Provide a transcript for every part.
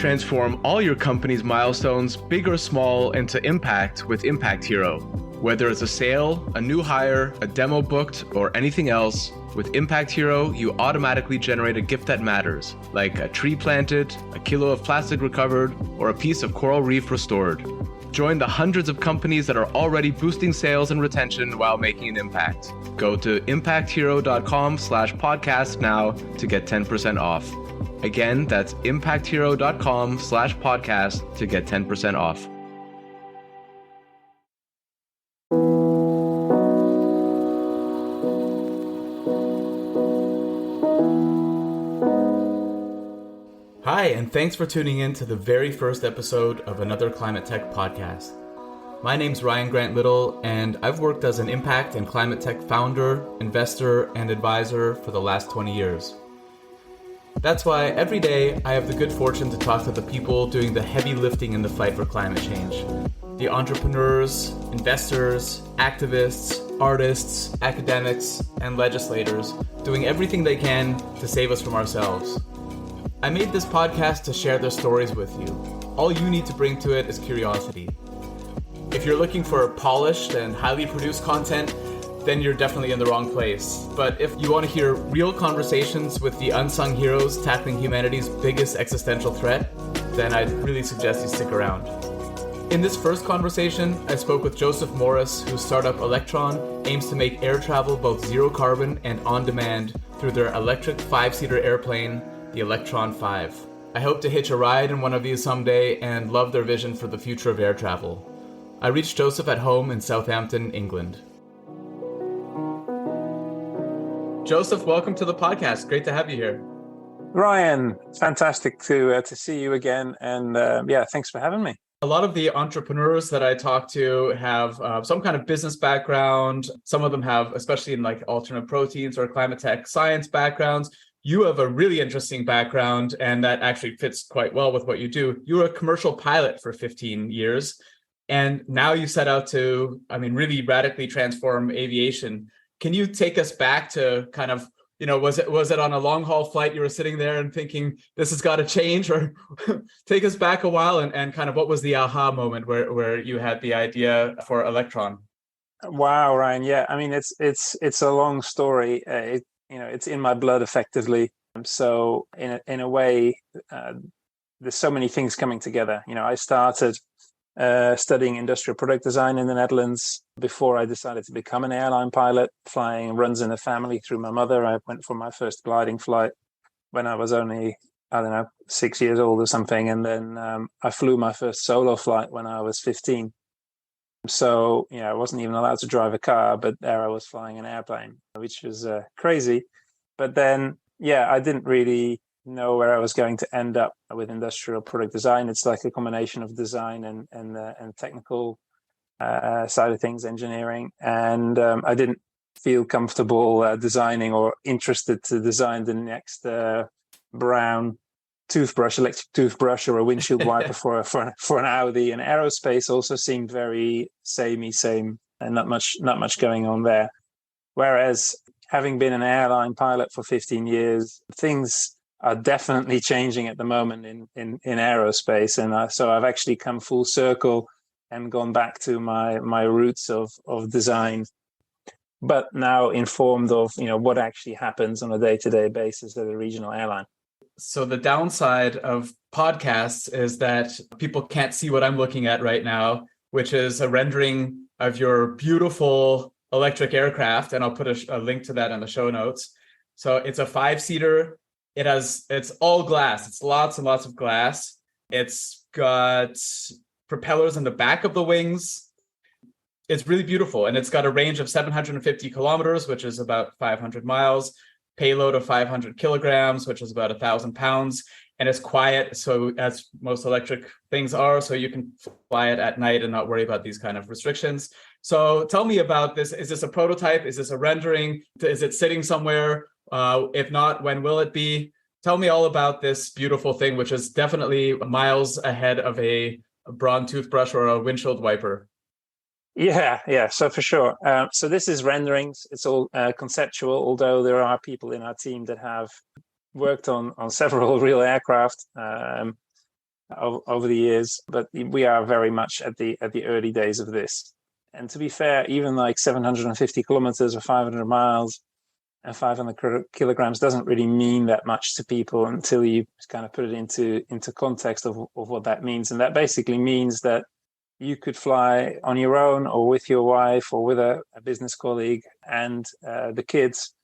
Transform all your company's milestones, big or small, into impact with Impact Hero. Whether it's a sale, a new hire, a demo booked, or anything else, with Impact Hero, you automatically generate a gift that matters, like a tree planted, a kilo of plastic recovered, or a piece of coral reef restored. Join the hundreds of companies that are already boosting sales and retention while making an impact. Go to impacthero.com/podcast now to get 10% off. Again, that's impacthero.com/podcast to get 10% off. Hi, and thanks for tuning in to the very first episode of another Climate Tech podcast. My name's Ryan Grant Little, and I've worked as an impact and climate tech founder, investor, and advisor for the last 20 years. That's why every day I have the good fortune to talk to the people doing the heavy lifting in the fight for climate change. The entrepreneurs, investors, activists, artists, academics, and legislators doing everything they can to save us from ourselves. I made this podcast to share their stories with you. All you need to bring to it is curiosity. If you're looking for polished and highly produced content, then you're definitely in the wrong place. But if you want to hear real conversations with the unsung heroes tackling humanity's biggest existential threat, then I'd really suggest you stick around. In this first conversation, I spoke with Josef Mouris, whose startup Electron aims to make air travel both zero carbon and on demand through their electric 5-seater airplane, the Electron 5. I hope to hitch a ride in one of these someday and love their vision for the future of air travel. I reached Josef at home in Southampton, England. Josef, welcome to the podcast. Great to have you here. Ryan, fantastic to see you again. And thanks for having me. A lot of the entrepreneurs that I talk to have some kind of business background. Some of them have, especially in like alternate proteins or climate tech science backgrounds. You have a really interesting background, and that actually fits quite well with what you do. You were a commercial pilot for 15 years, and now you set out to, really radically transform aviation. Can you take us back to kind of, was it on a long haul flight you were sitting there and thinking this has got to change, or take us back a while and kind of what was the aha moment where you had the idea for Electron? Wow, Ryan. Yeah, it's a long story. It's in my blood effectively. So in a way, there's so many things coming together. I started studying industrial product design in the Netherlands before I decided to become an airline pilot. Flying runs in the family through my mother. I went for my first gliding flight when I was only, 6 years old or something. And then I flew my first solo flight when I was 15. So, I wasn't even allowed to drive a car, but there I was flying an airplane, which was crazy. But then, I didn't really know where I was going to end up with industrial product design. It's like a combination of design and technical side of things, engineering. And I didn't feel comfortable designing or interested to design the next brown electric toothbrush or a windshield wiper for an Audi. And aerospace also seemed very same and not much going on there. Whereas having been an airline pilot for 15 years, things are definitely changing at the moment in aerospace. And so I've actually come full circle and gone back to my roots of design, but now informed of what actually happens on a day-to-day basis at a regional airline. So the downside of podcasts is that people can't see what I'm looking at right now, which is a rendering of your beautiful electric aircraft. And I'll put a link to that in the show notes. So it's a 5-seater. It's all glass. It's lots and lots of glass. It's got propellers in the back of the wings. It's really beautiful. And it's got a range of 750 kilometers, which is about 500 miles. Payload of 500 kilograms, which is about 1,000 pounds, and it's quiet. So as most electric things are, so you can fly it at night and not worry about these kind of restrictions. So tell me about this. Is this a prototype? Is this a rendering? Is it sitting somewhere? If not, when will it be? Tell me all about this beautiful thing, which is definitely miles ahead of a brawn toothbrush or a windshield wiper. Yeah. So for sure. So this is renderings. It's all conceptual, although there are people in our team that have worked on several real aircraft. over the years, but we are very much at the early days of this. And to be fair, even like 750 kilometers or 500 miles and 500 kilograms doesn't really mean that much to people until you kind of put it into context of what that means. And that basically means that you could fly on your own or with your wife or with a business colleague and the kids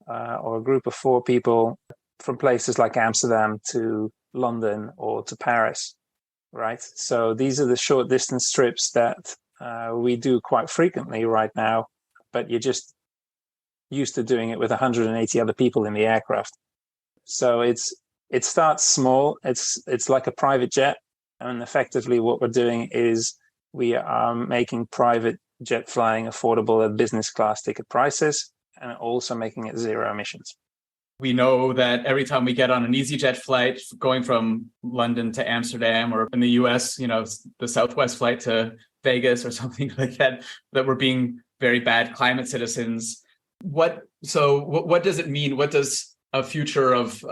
or a group of 4 people from places like Amsterdam to London or to Paris, right? So these are the short distance trips that we do quite frequently right now, but you're just used to doing it with 180 other people in the aircraft. So it starts small. It's like a private jet, and effectively what we're doing is we are making private jet flying affordable at business class ticket prices, and also making it zero emissions. We know that every time we get on an EasyJet flight going from London to Amsterdam, or in the US, the Southwest flight to Vegas or something like that, that we're being very bad climate citizens. What does it mean? What does a future of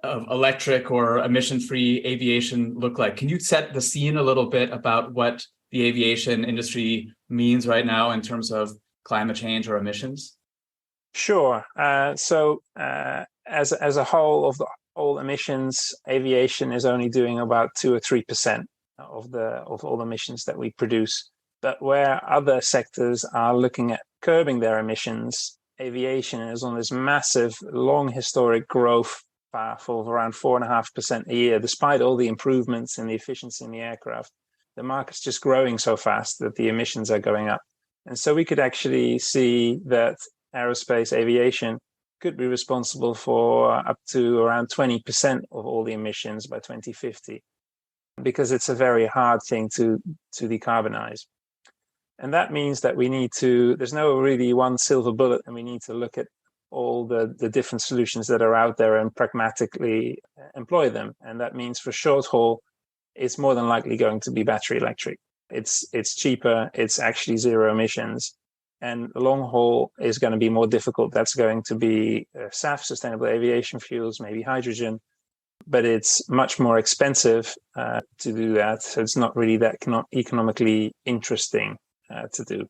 electric or emission-free aviation look like? Can you set the scene a little bit about what the aviation industry means right now in terms of climate change or emissions? Sure. So as a whole of the all emissions, aviation is only doing about 2 or 3% of all emissions that we produce. But where other sectors are looking at curbing their emissions, aviation is on this massive, long historic growth path of around 4.5% a year, despite all the improvements in the efficiency in the aircraft. The market's just growing so fast that the emissions are going up. And so we could actually see that aerospace aviation could be responsible for up to around 20% of all the emissions by 2050, because it's a very hard thing to decarbonize. And that means that there's no really one silver bullet, and we need to look at all the different solutions that are out there and pragmatically employ them. And that means for short haul, it's more than likely going to be battery electric. It's cheaper, it's actually zero emissions. And the long haul is going to be more difficult. That's going to be SAF, sustainable aviation fuels, maybe hydrogen, but it's much more expensive to do that. So it's not really that economically interesting to do.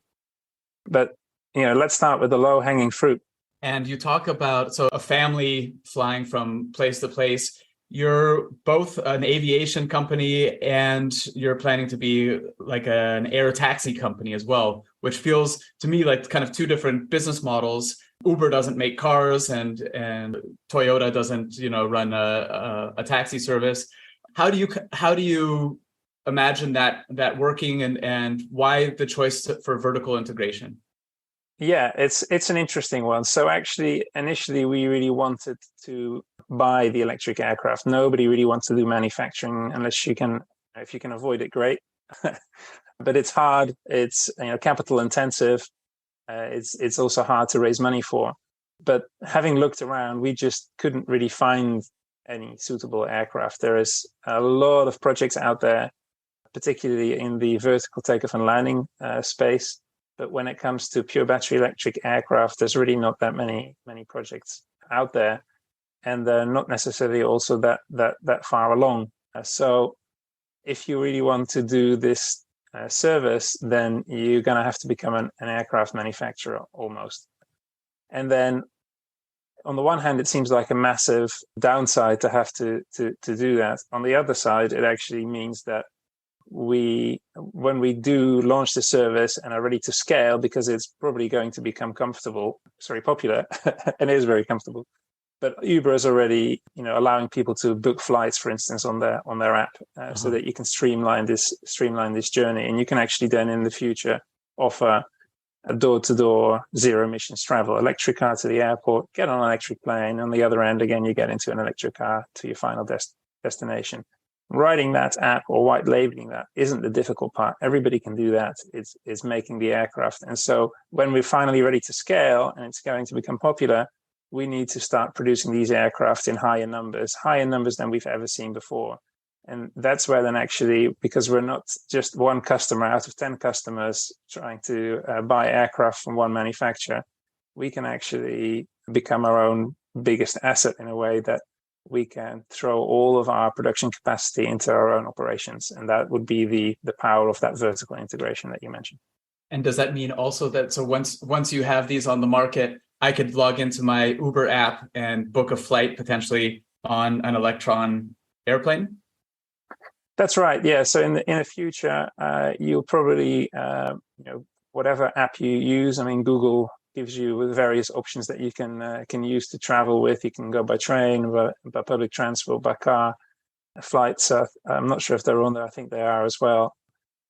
But let's start with the low-hanging fruit. And you talk about a family flying from place to place. You're both an aviation company and you're planning to be like an air taxi company as well, which feels to me like kind of 2 different business models. Uber doesn't make cars and Toyota doesn't, run a taxi service. How do you imagine that working, and why the choice for vertical integration? Yeah, it's an interesting one. So actually, initially, we really wanted to buy the electric aircraft. Nobody really wants to do manufacturing unless if you can avoid it, great. But it's hard. It's capital intensive. It's also hard to raise money for. But having looked around, we just couldn't really find any suitable aircraft. There is a lot of projects out there, particularly in the vertical takeoff and landing space. But when it comes to pure battery electric aircraft, there's really not that many projects out there, and they're not necessarily also that far along. So if you really want to do this service, then you're going to have to become an aircraft manufacturer almost. And then on the one hand, it seems like a massive downside to have to do that. On the other side, it actually means that when we do launch the service and are ready to scale, because it's probably going to become popular, and it is very comfortable. But Uber is already, allowing people to book flights, for instance, on their app, so that you can streamline this journey, and you can actually then in the future offer a door-to-door zero emissions travel, electric car to the airport, get on an electric plane. On the other end, again, you get into an electric car to your final destination. Writing that app or white labeling that isn't the difficult part. Everybody can do that. It's making the aircraft. And so when we're finally ready to scale and it's going to become popular, we need to start producing these aircraft in higher numbers than we've ever seen before. And that's where then actually, because we're not just one customer out of 10 customers trying to buy aircraft from one manufacturer, we can actually become our own biggest asset in a way that we can throw all of our production capacity into our own operations. And that would be the power of that vertical integration that you mentioned. And does that mean also that, so once you have these on the market, I could log into my Uber app and book a flight potentially on an Electron airplane? That's right. Yeah. So in the future, you'll probably, whatever app you use, I mean, Google gives you various options that you can use to travel with. You can go by train, by public transport, by car, flights. I'm not sure if they're on there. I think they are as well.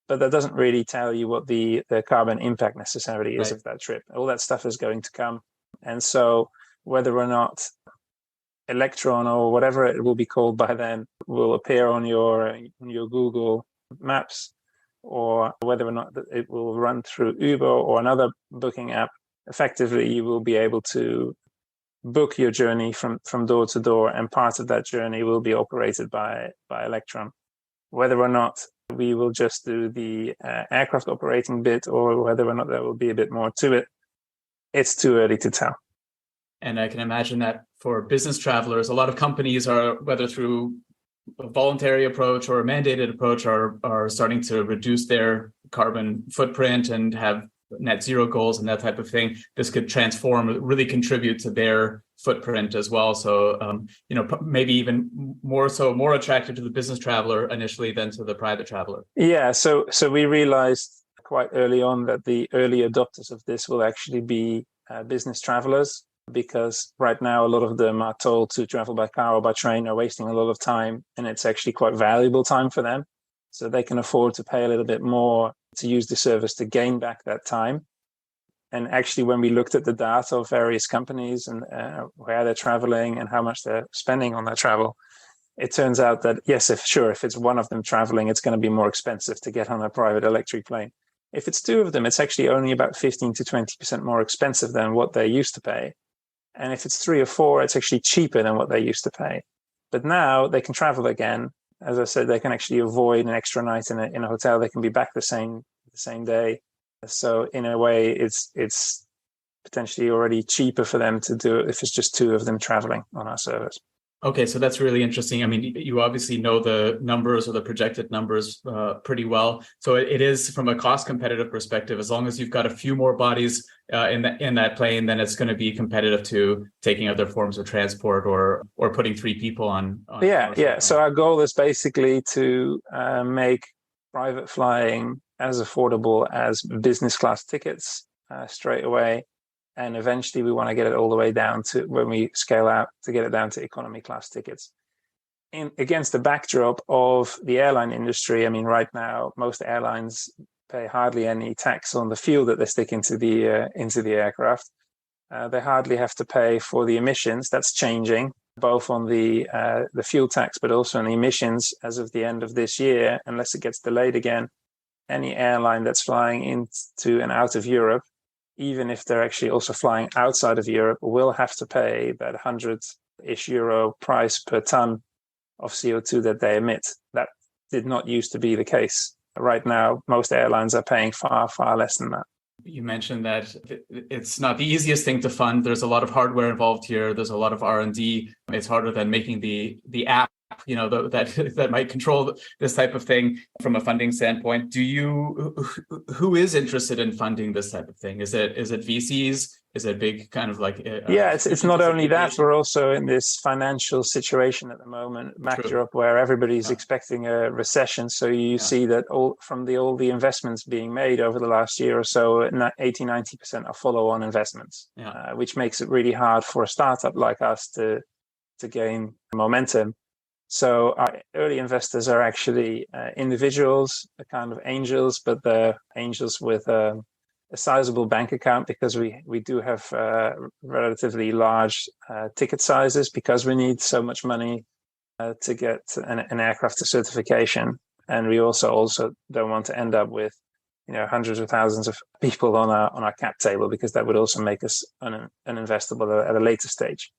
But that doesn't really tell you what the carbon impact necessarily is of that trip. All that stuff is going to come. And so whether or not Electron or whatever it will be called by then will appear on your Google Maps, or whether or not it will run through Uber or another booking app, effectively you will be able to book your journey from door to door, and part of that journey will be operated by Electron. Whether or not we will just do the aircraft operating bit, or whether or not there will be a bit more to it, it's too early to tell. And I can imagine that for business travelers, a lot of companies are, whether through a voluntary approach or a mandated approach, are starting to reduce their carbon footprint and have net zero goals and that type of thing. This could really contribute to their footprint as well. So, maybe even more attractive to the business traveler initially than to the private traveler. Yeah. So we realized quite early on that the early adopters of this will actually be business travelers, because right now a lot of them are told to travel by car or by train, are wasting a lot of time, and it's actually quite valuable time for them. So they can afford to pay a little bit more to use the service to gain back that time. And actually, when we looked at the data of various companies and where they're traveling and how much they're spending on their travel, it turns out that, yes, if it's one of them traveling, it's going to be more expensive to get on a private electric plane. If it's two of them, it's actually only about 15 to 20% more expensive than what they used to pay. And if it's three or four, it's actually cheaper than what they used to pay. But now they can travel again. As I said, they can actually avoid an extra night in a hotel. They can be back the same day. So in a way, it's potentially already cheaper for them to do it if it's just two of them traveling on our service. Okay, so that's really interesting. I mean, you obviously know the numbers or the projected numbers pretty well. So it is, from a cost competitive perspective, as long as you've got a few more bodies in that plane, then it's going to be competitive to taking other forms of transport or putting three people on. Yeah. So our goal is basically to make private flying as affordable as business class tickets straight away. And eventually we want to get it all the way down to, when we scale out, to get it down to economy class tickets. Against the backdrop of the airline industry, I mean, right now, most airlines pay hardly any tax on the fuel that they stick into the aircraft. They hardly have to pay for the emissions. That's changing, both on the fuel tax, but also on the emissions as of the end of this year, unless it gets delayed again. Any airline that's flying into and out of Europe, even if they're actually also flying outside of Europe, will have to pay that 100-ish euro price per ton of CO2 that they emit. That did not used to be the case. Right now, most airlines are paying far, far less than that. You mentioned that it's not the easiest thing to fund. There's a lot of hardware involved here. There's a lot of R&D. It's harder than making the app, that might control this type of thing from a funding standpoint. Who is interested in funding this type of thing? Is it VCs? Is it big kind of like? It's not only that. We're also in this financial situation at the moment, backdrop, where everybody's expecting a recession. So you see that all the investments being made over the last year or so, 80-90% are follow-on investments, which makes it really hard for a startup like us to gain momentum. So our early investors are actually individuals, a kind of angels, but they're angels with a sizable bank account, because we do have relatively large ticket sizes, because we need so much money to get an aircraft to certification. And we also don't want to end up with hundreds of thousands of people on our cap table, because that would also make us uninvestable at a later stage.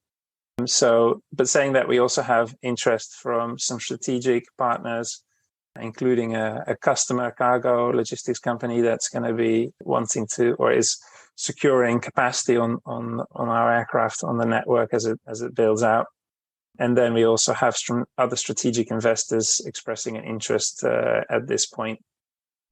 But saying that, we also have interest from some strategic partners, including a customer cargo logistics company that's going to be wanting to, or is securing capacity on our aircraft on the network as it builds out. And then we also have other strategic investors expressing an interest at this point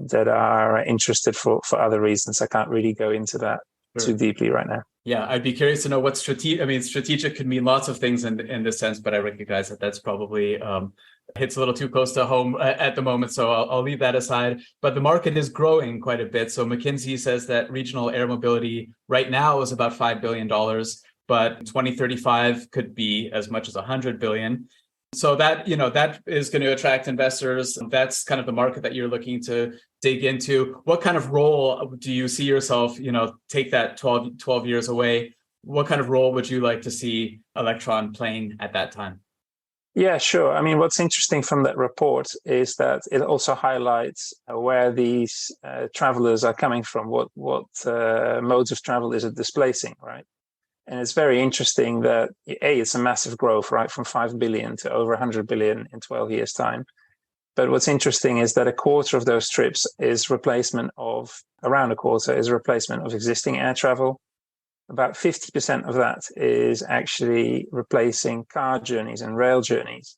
that are interested for other reasons. I can't really go into that too deeply right now. Yeah, I'd be curious to know what strategic. I mean, strategic could mean lots of things in this sense, but I recognize that that's probably hits a little too close to home at the moment. So I'll leave that aside. But the market is growing quite a bit. So McKinsey says that regional air mobility right now is about $5 billion, but 2035 could be as much as 100 billion. So that, that is going to attract investors. That's kind of the market that you're looking to dig into. What kind of role do you see yourself, take that 12 years away? What kind of role would you like to see Electron playing at that time? Yeah, sure. I mean, what's interesting from that report is that it also highlights where these travelers are coming from, what modes of travel is it displacing, right? And it's very interesting that, it's a massive growth, right, from 5 billion to over 100 billion in 12 years' time. But what's interesting is that around a quarter is replacement of existing air travel. About 50% of that is actually replacing car journeys and rail journeys.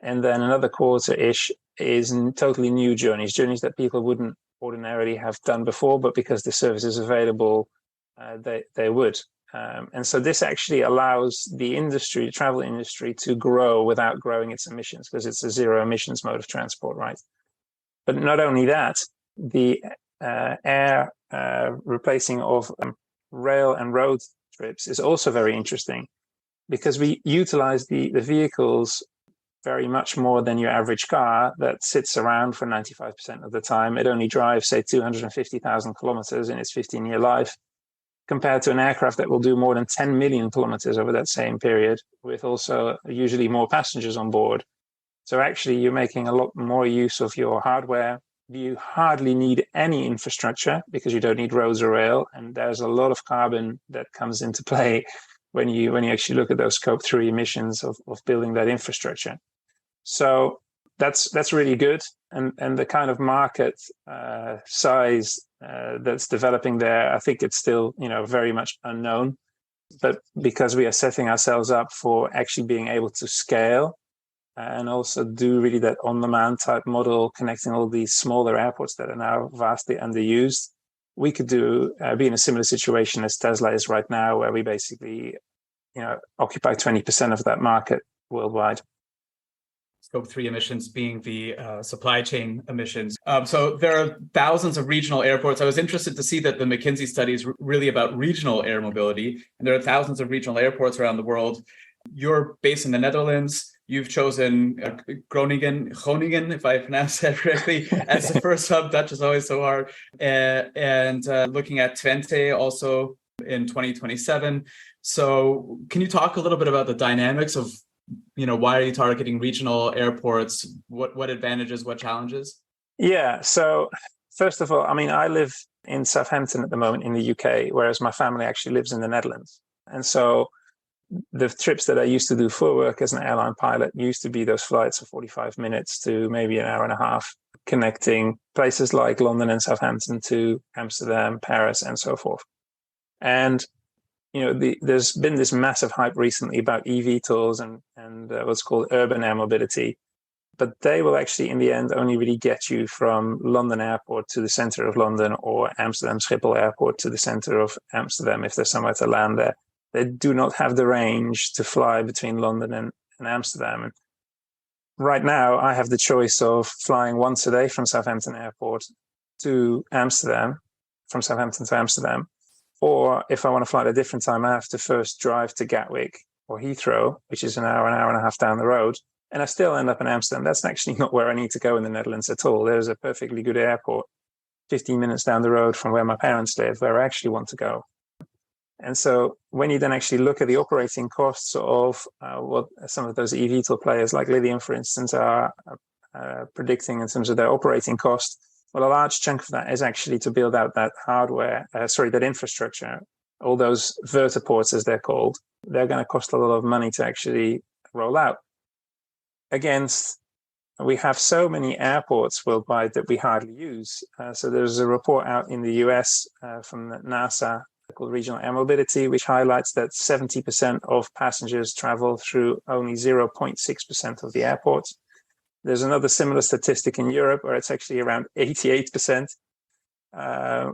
And then another quarter-ish is totally new journeys that people wouldn't ordinarily have done before, but because the service is available, they would. And so this actually allows the travel industry, to grow without growing its emissions, because it's a zero emissions mode of transport, right? But not only that, the air replacing of rail and road trips is also very interesting, because we utilize the vehicles very much more than your average car that sits around for 95% of the time. It only drives, say, 250,000 kilometers in its 15-year life, compared to an aircraft that will do more than 10 million kilometers over that same period, with also usually more passengers on board. So actually, you're making a lot more use of your hardware. You hardly need any infrastructure, because you don't need roads or rail. And there's a lot of carbon that comes into play when you actually look at those Scope 3 emissions of building that infrastructure. So that's really good. And the kind of market size that's developing there, I think it's still, very much unknown. But because we are setting ourselves up for actually being able to scale and also do really that on-demand type model, connecting all these smaller airports that are now vastly underused, we could be in a similar situation as Tesla is right now, where we basically, occupy 20% of that market worldwide. Scope 3 emissions being the supply chain emissions. So there are thousands of regional airports. I was interested to see that the McKinsey study is really about regional air mobility, and there are thousands of regional airports around the world. You're based in the Netherlands. You've chosen Groningen, if I pronounce that correctly, as the first hub. Dutch is always so hard. And looking at Twente also in 2027. So can you talk a little bit about the dynamics of, why are you targeting regional airports? What advantages, what challenges? Yeah. So first of all, I mean, I live in Southampton at the moment in the UK, whereas my family actually lives in the Netherlands. And so the trips that I used to do for work as an airline pilot used to be those flights of 45 minutes to maybe an hour and a half, connecting places like London and Southampton to Amsterdam, Paris, and so forth. And there's been this massive hype recently about eVTOLs and what's called urban air mobility, but they will actually, in the end, only really get you from London Airport to the center of London, or Amsterdam Schiphol Airport to the center of Amsterdam, if there's somewhere to land there. They do not have the range to fly between London and Amsterdam. And right now, I have the choice of flying once a day from Southampton Airport to Amsterdam, from Southampton to Amsterdam. Or if I want to fly at a different time, I have to first drive to Gatwick or Heathrow, which is an hour and a half down the road. And I still end up in Amsterdam. That's actually not where I need to go in the Netherlands at all. There's a perfectly good airport 15 minutes down the road from where my parents live, where I actually want to go. And so when you then actually look at the operating costs of what some of those eVTOL players like Lydian, for instance, are predicting in terms of their operating cost, well, a large chunk of that is actually to build out that that infrastructure. All those vertiports, as they're called, they're going to cost a lot of money to actually roll out. We have so many airports worldwide that we hardly use. So there's a report out in the US from NASA called Regional Air Mobility, which highlights that 70% of passengers travel through only 0.6% of the airports. There's another similar statistic in Europe where it's actually around 88%,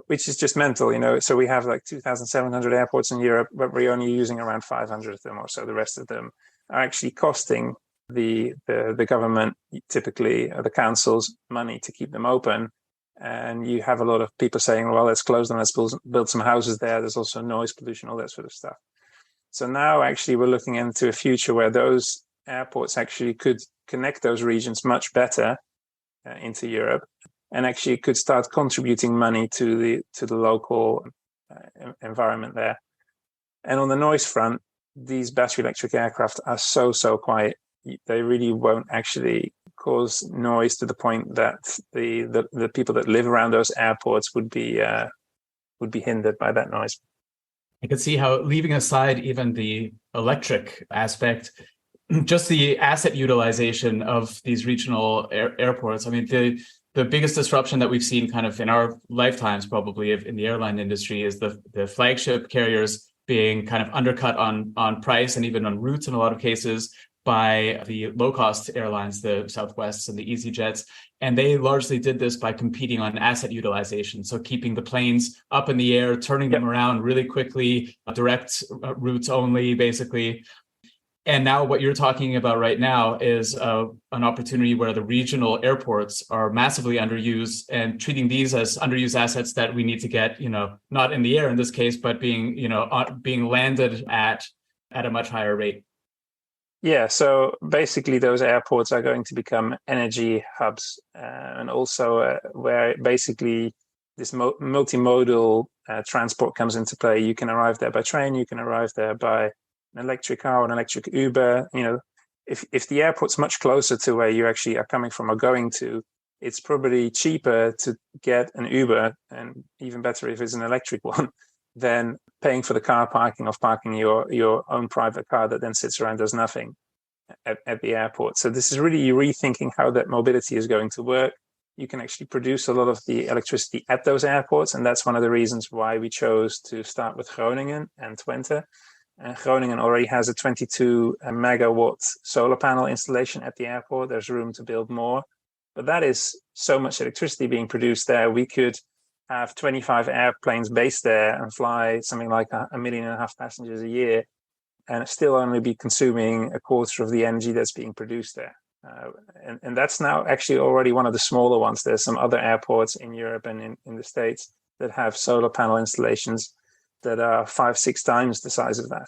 which is just mental, So we have like 2,700 airports in Europe, but we're only using around 500 of them or so. The rest of them are actually costing the government, typically the councils, money to keep them open. And you have a lot of people saying, well, let's close them, let's build some houses there. There's also noise pollution, all that sort of stuff. So now actually we're looking into a future where those airports actually could connect those regions much better into Europe, and actually could start contributing money to the local environment there. And on the noise front, these battery electric aircraft are so quiet. They really won't actually cause noise to the point that the people that live around those airports would be hindered by that noise. I could see how, leaving aside even the electric aspect, just the asset utilization of these regional airports. I mean, the biggest disruption that we've seen kind of in our lifetimes, probably in the airline industry, is the flagship carriers being kind of undercut on price and even on routes in a lot of cases by the low-cost airlines, the Southwests and the EasyJets. And they largely did this by competing on asset utilization. So keeping the planes up in the air, turning them around really quickly, direct routes only, basically. And now what you're talking about right now is an opportunity where the regional airports are massively underused, and treating these as underused assets that we need to get, not in the air in this case, but being landed at a much higher rate. Yeah, so basically those airports are going to become energy hubs, and also where basically this multimodal transport comes into play. You can arrive there by train, you can arrive there by an electric car or an electric Uber. If the airport's much closer to where you actually are coming from or going to, it's probably cheaper to get an Uber, and even better if it's an electric one, than paying for the car parking of parking your own private car that then sits around, does nothing at the airport. So this is really rethinking how that mobility is going to work. You can actually produce a lot of the electricity at those airports, and that's one of the reasons why we chose to start with Groningen and Twente. Groningen already has a 22 megawatt solar panel installation at the airport. There's room to build more, but that is so much electricity being produced there. We could have 25 airplanes based there and fly something like 1.5 million passengers a year, and still only be consuming a quarter of the energy that's being produced there. And that's now actually already one of the smaller ones. There's some other airports in Europe and in the States that have solar panel installations that are 5-6 times the size of that.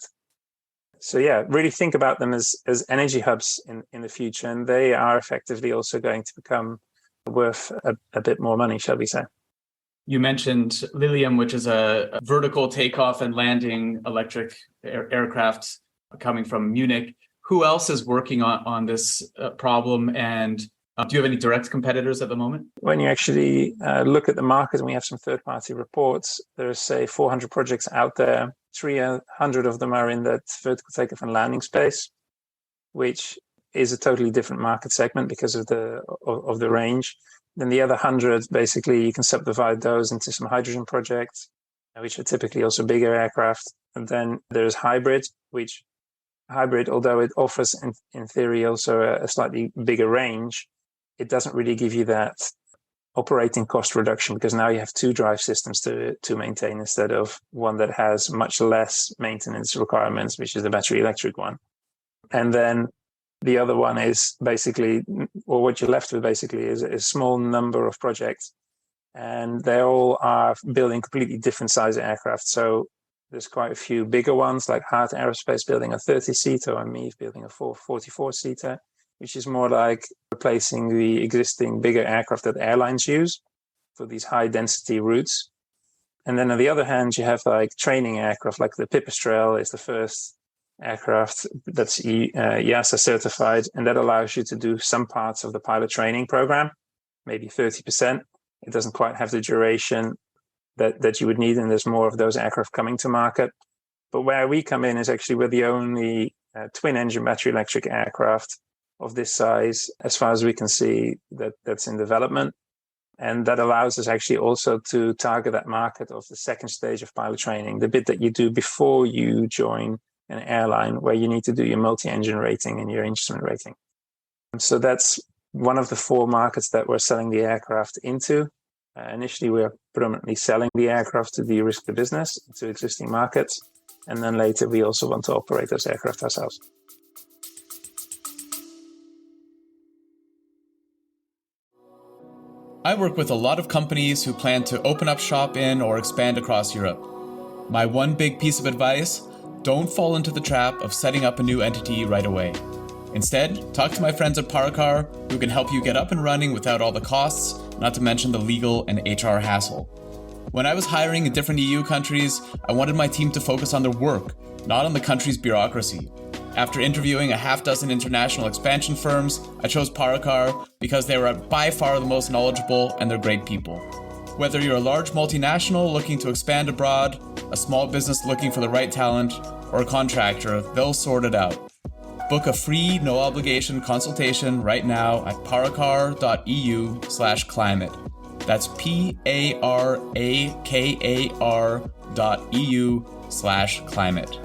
So yeah, really think about them as energy hubs in the future, and they are effectively also going to become worth a bit more money, shall we say. You mentioned Lilium, which is a vertical takeoff and landing electric aircraft coming from Munich. Who else is working on this problem, and do you have any direct competitors at the moment? When you actually look at the market, and we have some third-party reports, there's, say, 400 projects out there. 300 of them are in that vertical takeoff and landing space, which is a totally different market segment because of the range. Then the other 100, basically, you can subdivide those into some hydrogen projects, which are typically also bigger aircraft. And then there's hybrid, although it offers, in theory, also a slightly bigger range, it doesn't really give you that operating cost reduction, because now you have 2 drive systems to maintain instead of one that has much less maintenance requirements, which is the battery electric one. And then the other one is basically, or what you're left with basically, is a small number of projects, and they all are building completely different size aircraft. So there's quite a few bigger ones, like Hart Aerospace building a 30-seater, and MEVE building a 44-seater, which is more like replacing the existing bigger aircraft that airlines use for these high-density routes. And then on the other hand, you have like training aircraft, like the Pipistrel is the first aircraft that's EASA certified, and that allows you to do some parts of the pilot training program, maybe 30%. It doesn't quite have the duration that you would need, and there's more of those aircraft coming to market. But where we come in is actually we're the only twin-engine battery electric aircraft of this size, as far as we can see, that's in development. And that allows us actually also to target that market of the second stage of pilot training, the bit that you do before you join an airline, where you need to do your multi-engine rating and your instrument rating. So that's one of the 4 markets that we're selling the aircraft into. Initially, we're predominantly selling the aircraft to de-risk the business to existing markets. And then later, we also want to operate those aircraft ourselves. I work with a lot of companies who plan to open up shop in or expand across Europe. My one big piece of advice: don't fall into the trap of setting up a new entity right away. Instead, talk to my friends at Paracar, who can help you get up and running without all the costs, not to mention the legal and HR hassle. When I was hiring in different EU countries, I wanted my team to focus on their work, not on the country's bureaucracy. After interviewing a half dozen international expansion firms, I chose Paracar because they were by far the most knowledgeable and they're great people. Whether you're a large multinational looking to expand abroad, a small business looking for the right talent, or a contractor, they'll sort it out. Book a free, no-obligation consultation right now at paracar.eu/climate. That's PARAKAR.eu/climate.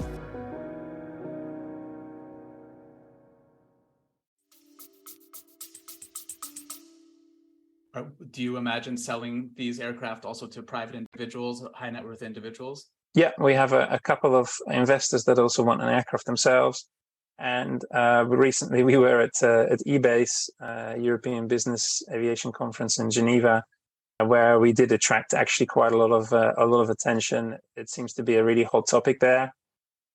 Do you imagine selling these aircraft also to private individuals, high net worth individuals? Yeah, we have a couple of investors that also want an aircraft themselves. And recently we were at EBACE, European Business Aviation Conference in Geneva, where we did attract actually quite a lot of attention. It seems to be a really hot topic there.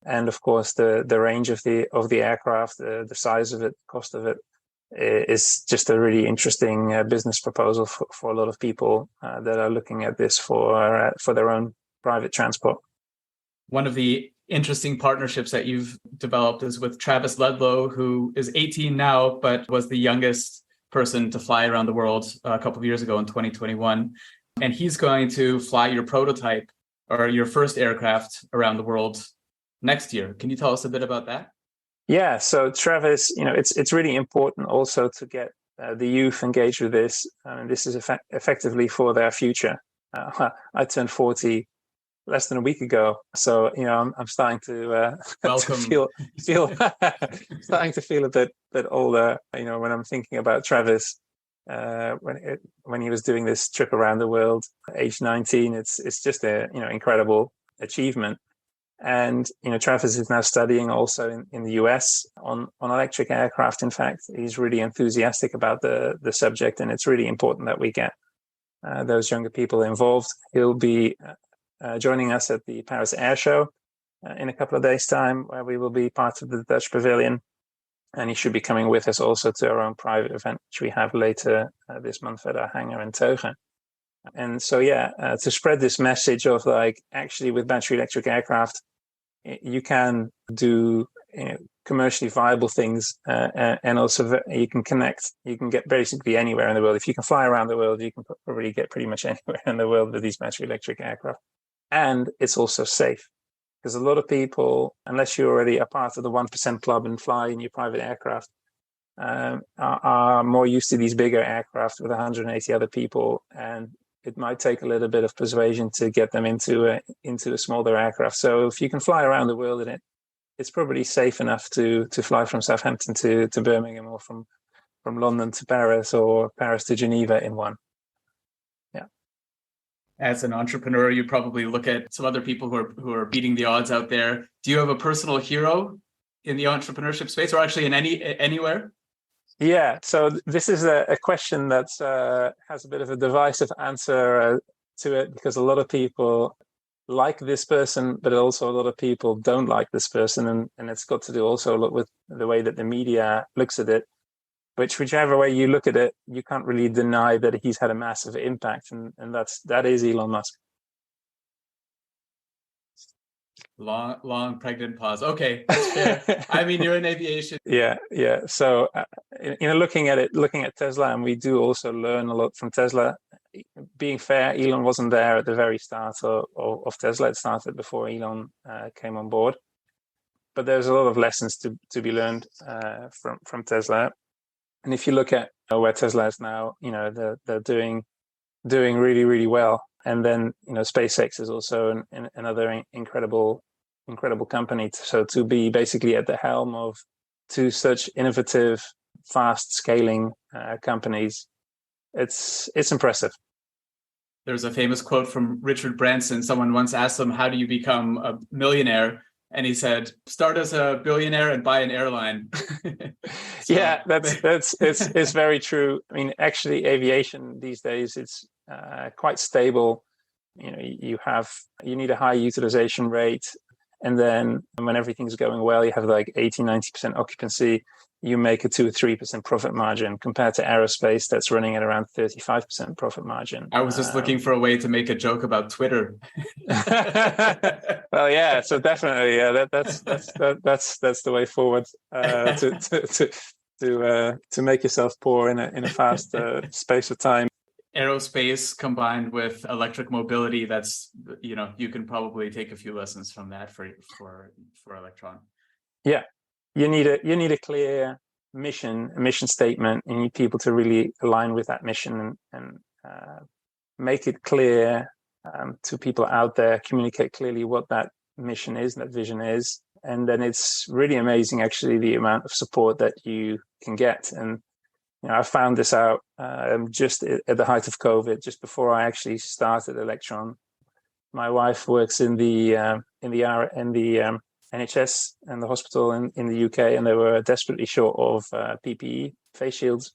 And of course, the range of the aircraft, the size of it, cost of it, is just a really interesting business proposal for a lot of people that are looking at this for their own private transport. One of the interesting partnerships that you've developed is with Travis Ludlow, who is 18 now, but was the youngest person to fly around the world a couple of years ago in 2021. And he's going to fly your prototype or your first aircraft around the world next year. Can you tell us a bit about that? Yeah, so Travis, it's really important also to get the youth engaged with this. This is effectively for their future. I turned 40 less than a week ago, so I'm starting to feel starting to feel a bit older. When I'm thinking about Travis, when he was doing this trip around the world, age 19, it's just a incredible achievement. And Travis is now studying also in the US on electric aircraft. In fact, he's really enthusiastic about the subject, and it's really important that we get those younger people involved. He'll be joining us at the Paris Air Show in a couple of days' time, where we will be part of the Dutch Pavilion, and he should be coming with us also to our own private event, which we have later this month at our hangar in Teugen. And so, to spread this message of actually with battery electric aircraft, you can do commercially viable things, and also you can connect. You can get basically anywhere in the world. If you can fly around the world, you can probably get pretty much anywhere in the world with these battery electric aircraft. And it's also safe, because a lot of people, unless you're already a part of the 1% club and fly in your private aircraft, are more used to these bigger aircraft with 180 other people, and it might take a little bit of persuasion to get them into a smaller aircraft. So if you can fly around the world in it, it's probably safe enough to fly from Southampton to Birmingham, or from London to Paris, or Paris to Geneva in one. Yeah. As an entrepreneur, you probably look at some other people who are beating the odds out there. Do you have a personal hero in the entrepreneurship space, or actually in anywhere? Yeah, so this is a question that has a bit of a divisive answer to it, because a lot of people like this person, but also a lot of people don't like this person. And it's got to do also a lot with the way that the media looks at it, whichever way you look at it, you can't really deny that he's had a massive impact. And that is Elon Musk. Long pregnant pause. Okay, that's fair. I mean, you're in aviation. Yeah. So, looking at Tesla, and we do also learn a lot from Tesla. Being fair, Elon wasn't there at the very start of Tesla. It started before Elon came on board. But there's a lot of lessons to be learned from Tesla. And if you look at where Tesla is now, they're doing doing really, really well. And then, SpaceX is also another incredible company. So to be basically at the helm of two such innovative, fast scaling companies, it's impressive. There's a famous quote from Richard Branson. Someone once asked him, "How do you become a millionaire?" And he said, "Start as a billionaire and buy an airline." Yeah, it's very true. I mean, actually, aviation these days, it's quite stable. You need a high utilization rate, and then when everything's going well, you have like 80-90% occupancy. You make a 2 or 3% profit margin compared to aerospace that's running at around 35% profit margin. I was just looking for a way to make a joke about Twitter. Well, yeah, so definitely, yeah, that's the way forward to make yourself poor in a fast space of time. Aerospace combined with electric mobility, that's, you can probably take a few lessons from that for Electron. Yeah, you need a clear mission statement. You need people to really align with that mission and make it clear to people out there, communicate clearly what that mission is, that vision is. And then it's really amazing, actually, the amount of support that you can get. And I found this out just at the height of COVID, just before I actually started Electron. My wife works in the NHS and the hospital in the UK, and they were desperately short of PPE, face shields.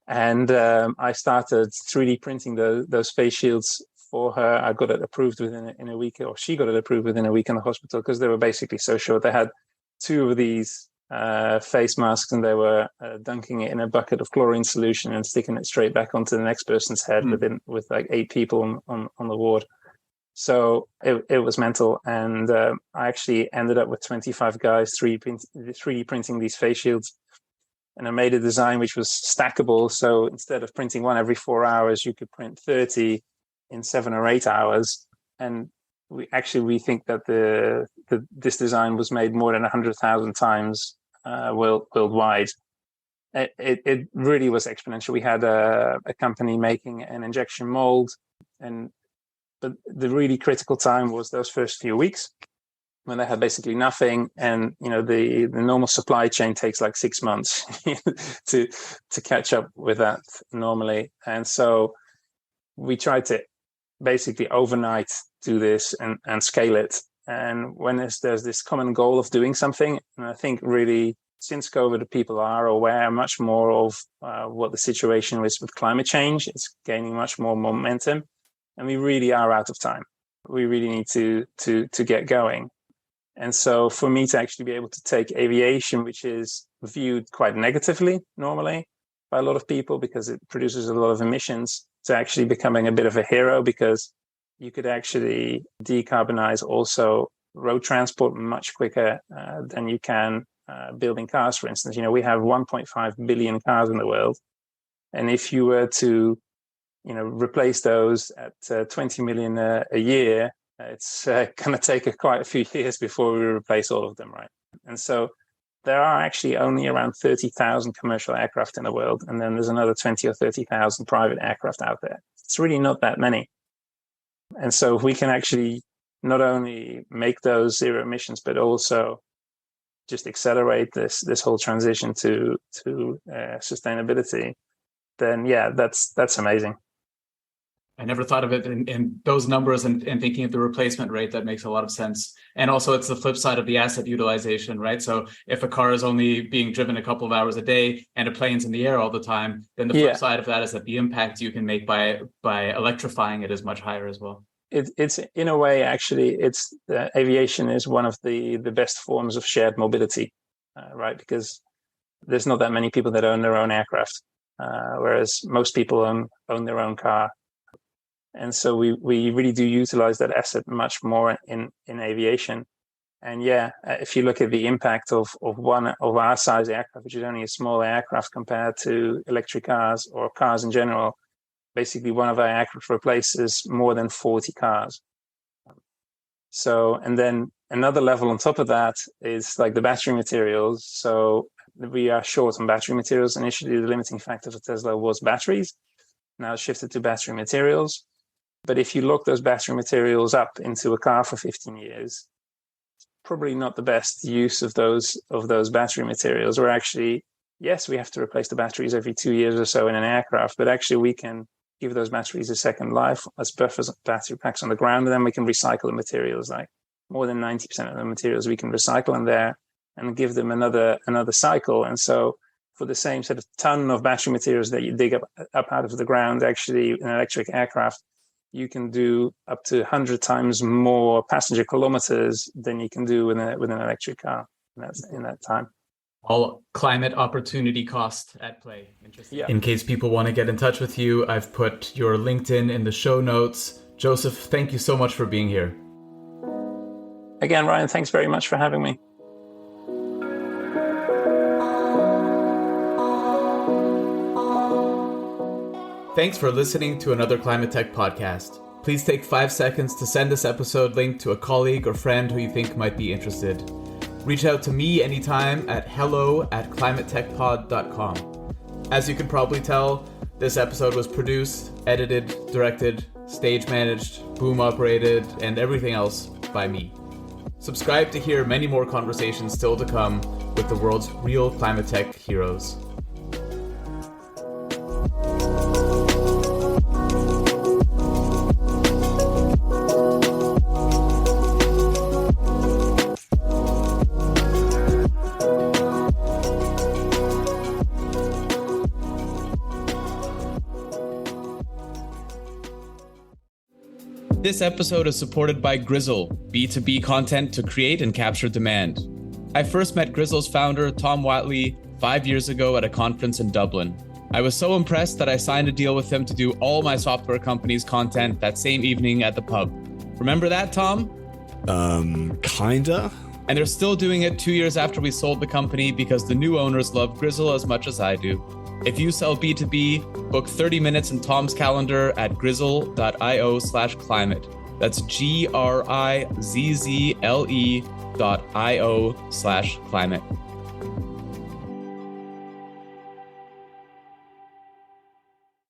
And I started 3D printing those face shields for her. I got it approved within a week, or she got it approved within a week in the hospital, because they were basically so short. They had 2 of these face masks, and they were dunking it in a bucket of chlorine solution and sticking it straight back onto the next person's head with like 8 people on the ward. So it was mental. And I actually ended up with 25 guys 3D printing these face shields. And I made a design which was stackable. So instead of printing one every 4 hours, you could print 30 in 7 or 8 hours. And we think that this design was made more than 100,000 times worldwide. It really was exponential. We had a company making an injection mold, but the really critical time was those first few weeks when they had basically nothing. And the normal supply chain takes like 6 months to catch up with that normally. And so we tried to basically overnight do this and scale it. And when there's this common goal of doing something, and I think really since COVID, people are aware much more of what the situation is with climate change. It's gaining much more momentum, and we really are out of time. We really need to get going. And so for me to actually be able to take aviation, which is viewed quite negatively normally by a lot of people because it produces a lot of emissions, to actually becoming a bit of a hero, because you could actually decarbonize also road transport much quicker than you can building cars, for instance. We have 1.5 billion cars in the world. And if you were to, replace those at 20 million a year, it's going to take quite a few years before we replace all of them, right? And so there are actually only around 30,000 commercial aircraft in the world. And then there's another 20 or 30,000 private aircraft out there. It's really not that many. And so if we can actually not only make those zero emissions, but also just accelerate this whole transition to sustainability, then that's amazing. I never thought of it in those numbers and thinking of the replacement rate. That makes a lot of sense. And also it's the flip side of the asset utilization, right? So if a car is only being driven a couple of hours a day and a plane's in the air all the time, then the flip side of that is that the impact you can make by electrifying it is much higher as well. It's in a way, actually, aviation is one of the best forms of shared mobility, right? Because there's not that many people that own their own aircraft, whereas most people own their own car. And so we really do utilize that asset much more in aviation. And if you look at the impact of one of our size aircraft, which is only a small aircraft compared to electric cars or cars in general, basically one of our aircraft replaces more than 40 cars. So, and then another level on top of that is like the battery materials. So we are short on battery materials. Initially, the limiting factor for Tesla was batteries. now shifted to battery materials. But if you lock those battery materials up into a car for 15 years, it's probably not the best use of those battery materials. Or actually, yes, we have to replace the batteries every 2 years or so in an aircraft, but actually we can give those batteries a second life as buffers battery packs on the ground, and then we can recycle the materials. Like more than 90% of the materials we can recycle in there and give them another cycle. And so for the same sort of ton of battery materials that you dig up out of the ground, actually in an electric aircraft, you can do up to 100 times more passenger kilometers than you can do with an electric car in that time. All climate opportunity cost at play. Interesting. Yeah. In case people want to get in touch with you, I've put your LinkedIn in the show notes. Josef, thank you so much for being here. Again, Ryan, thanks very much for having me. Thanks for listening to another Climate Tech podcast. Please take 5 seconds to send this episode link to a colleague or friend who you think might be interested. Reach out to me anytime at hello@climatetechpod.com. As you can probably tell, this episode was produced, edited, directed, stage managed, boom operated, and everything else by me. Subscribe to hear many more conversations still to come with the world's real climate tech heroes. This episode is supported by Grizzle, B2B content to create and capture demand. I first met Grizzle's founder, Tom Watley, 5 years ago at a conference in Dublin. I was so impressed that I signed a deal with him to do all my software company's content that same evening at the pub. Remember that, Tom? Kinda. And they're still doing it 2 years after we sold the company because the new owners love Grizzle as much as I do. If you sell B2B, book 30 minutes in Tom's calendar at grizzle.io/climate. That's GRIZZLE.io/climate.